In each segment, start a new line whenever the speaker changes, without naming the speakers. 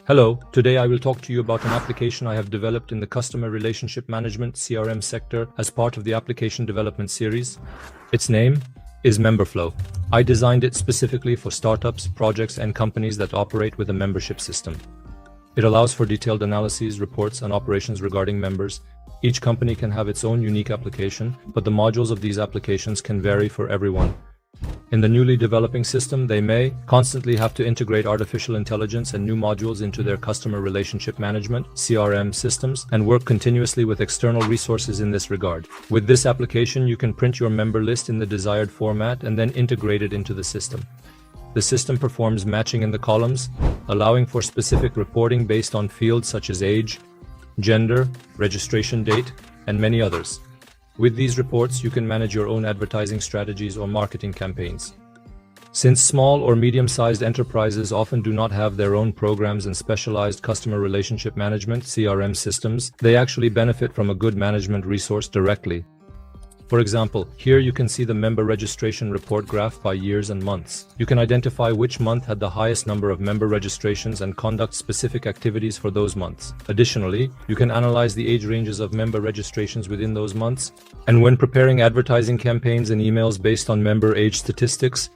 Hello, today I will talk to you about an application I have developed in the Customer Relationship Management (CRM) sector as part of the application development series. Its name is MemberFlow. I designed it specifically for startups, projects, and companies that operate with a membership system. It allows for detailed analyses, reports, and operations regarding members. Each company can have its own unique application, but the modules of these applications can vary for everyone. In the newly developing system, they may constantly have to integrate artificial intelligence and new modules into their customer relationship management (CRM) systems and work continuously with external resources in this regard. With this application, you can print your member list in the desired format and then integrate it into the system. The system performs matching in the columns, allowing for specific reporting based on fields such as age, gender, registration date, and many others. With these reports, you can manage your own advertising strategies or marketing campaigns. Since small or medium-sized enterprises often do not have their own programs and specialized customer relationship management (CRM) systems, they actually benefit from a good management resource directly. For example, here you can see the member registration report graph by years and months. You can identify which month had the highest number of member registrations and conduct specific activities for those months. Additionally, you can analyze the age ranges of member registrations within those months. And when preparing advertising campaigns and emails based on member age statistics,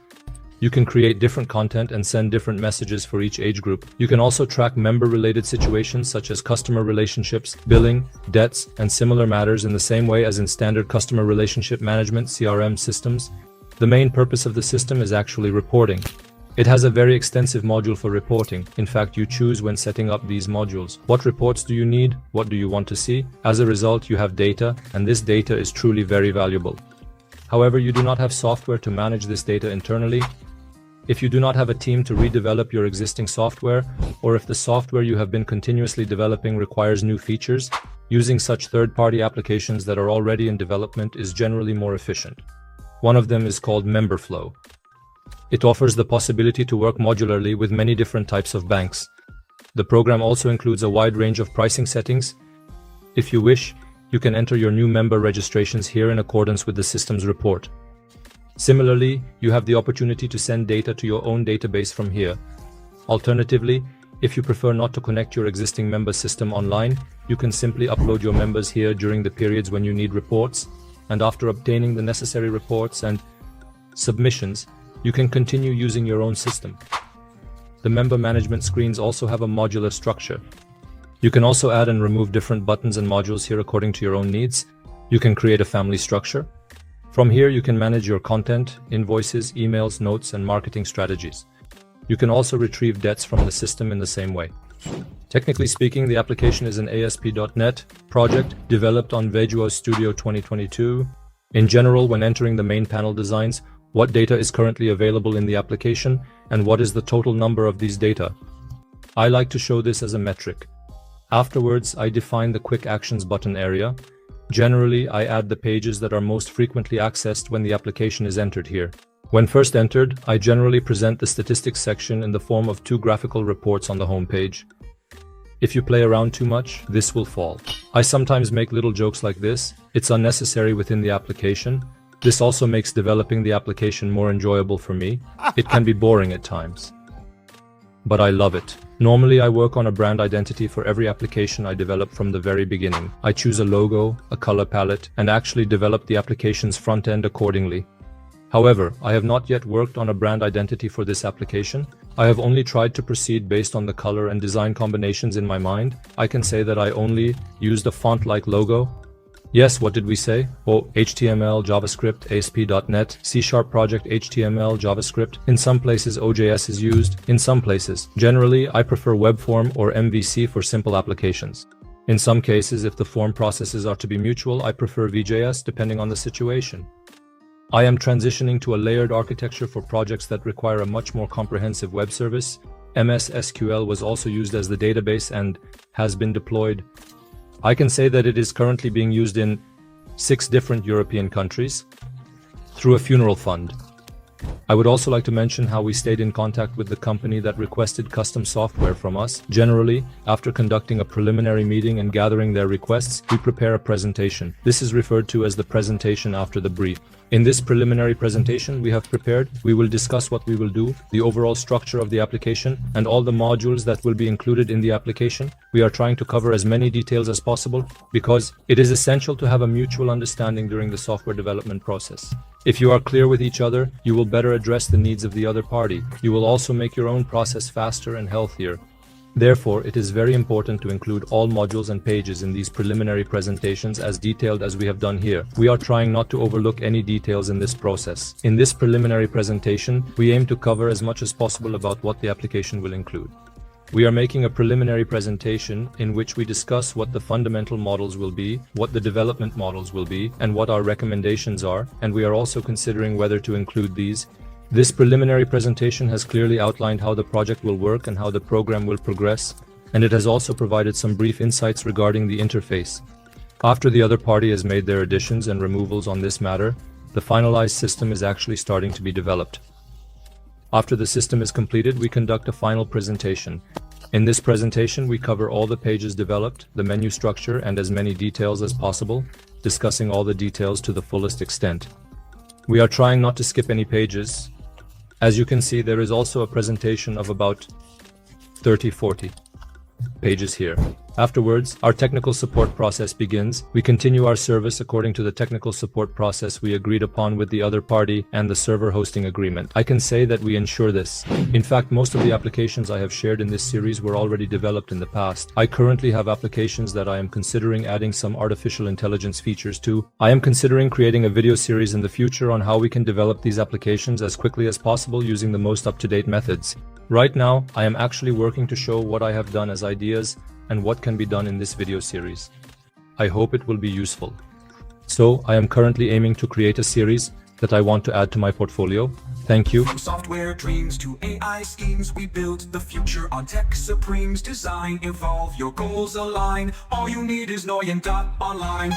you can create different content and send different messages for each age group. You can also track member-related situations such as customer relationships, billing, debts, and similar matters in the same way as in standard customer relationship management (CRM) systems. The main purpose of the system is actually reporting. It has a very extensive module for reporting. In fact, you choose when setting up these modules. What reports do you need? What do you want to see? As a result, you have data, and this data is truly very valuable. However, you do not have software to manage this data internally. If you do not have a team to redevelop your existing software, or if the software you have been continuously developing requires new features, using such third-party applications that are already in development is generally more efficient. One of them is called MemberFlow. It offers the possibility to work modularly with many different types of banks. The program also includes a wide range of pricing settings. If you wish, you can enter your new member registrations here in accordance with the system's report. Similarly, you have the opportunity to send data to your own database from here. Alternatively, if you prefer not to connect your existing member system online, you can simply upload your members here during the periods when you need reports, and after obtaining the necessary reports and submissions, you can continue using your own system. The member management screens also have a modular structure. You can also add and remove different buttons and modules here according to your own needs. You can create a family structure. From here, you can manage your content, invoices, emails, notes, and marketing strategies. You can also retrieve debts from the system in the same way. Technically speaking, the application is an ASP.NET project developed on Visual Studio 2022. In general, when entering the main panel designs, what data is currently available in the application, and what is the total number of these data. I like to show this as a metric. Afterwards, I define the Quick Actions button area. Generally, I add the pages that are most frequently accessed when the application is entered here. When first entered, I generally present the statistics section in the form of two graphical reports on the home page. If you play around too much, this will fall. I sometimes make little jokes like this. It's unnecessary within the application. This also makes developing the application more enjoyable for me. It can be boring at times, but I love it. Normally, I work on a brand identity for every application I develop from the very beginning. I choose a logo, a color palette, and actually develop the application's front end accordingly. However, I have not yet worked on a brand identity for this application. I have only tried to proceed based on the color and design combinations in my mind. I can say that I only used a font-like logo. Yes, what did we say? Oh, HTML, JavaScript, ASP.NET, C# project HTML, JavaScript. In some places OJS is used, in some places. Generally, I prefer web form or MVC for simple applications. In some cases, if the form processes are to be mutual, I prefer VJS depending on the situation. I am transitioning to a layered architecture for projects that require a much more comprehensive web service. MS SQL was also used as the database and has been deployed. I can say that it is currently being used in 6 different European countries through a funeral fund. I would also like to mention how we stayed in contact with the company that requested custom software from us. Generally, after conducting a preliminary meeting and gathering their requests, we prepare a presentation. This is referred to as the presentation after the brief. In this preliminary presentation we have prepared, we will discuss what we will do, the overall structure of the application, and all the modules that will be included in the application. We are trying to cover as many details as possible because it is essential to have a mutual understanding during the software development process. If you are clear with each other, you will better address the needs of the other party. You will also make your own process faster and healthier. Therefore, it is very important to include all modules and pages in these preliminary presentations as detailed as we have done here. We are trying not to overlook any details in this process. In this preliminary presentation, we aim to cover as much as possible about what the application will include. We are making a preliminary presentation in which we discuss what the fundamental models will be, what the development models will be, and what our recommendations are, and we are also considering whether to include these. This preliminary presentation has clearly outlined how the project will work and how the program will progress, and it has also provided some brief insights regarding the interface. After the other party has made their additions and removals on this matter, the finalized system is actually starting to be developed. After the system is completed, we conduct a final presentation. In this presentation, we cover all the pages developed, the menu structure, and as many details as possible, discussing all the details to the fullest extent. We are trying not to skip any pages. As you can see, there is also a presentation of about 30-40 pages here. Afterwards, our technical support process begins. We continue our service according to the technical support process we agreed upon with the other party and the server hosting agreement. I can say that we ensure this. In fact, most of the applications I have shared in this series were already developed in the past. I currently have applications that I am considering adding some artificial intelligence features to. I am considering creating a video series in the future on how we can develop these applications as quickly as possible using the most up-to-date methods. Right now, I am actually working to show what I have done as ideas and what can be done in this video series. I hope it will be useful. So, I am currently aiming to create a series that I want to add to my portfolio. Thank you.
From software dreams to AI schemes, we build the future on Tech Supremes. Design, evolve, your goals align. All you need is Online.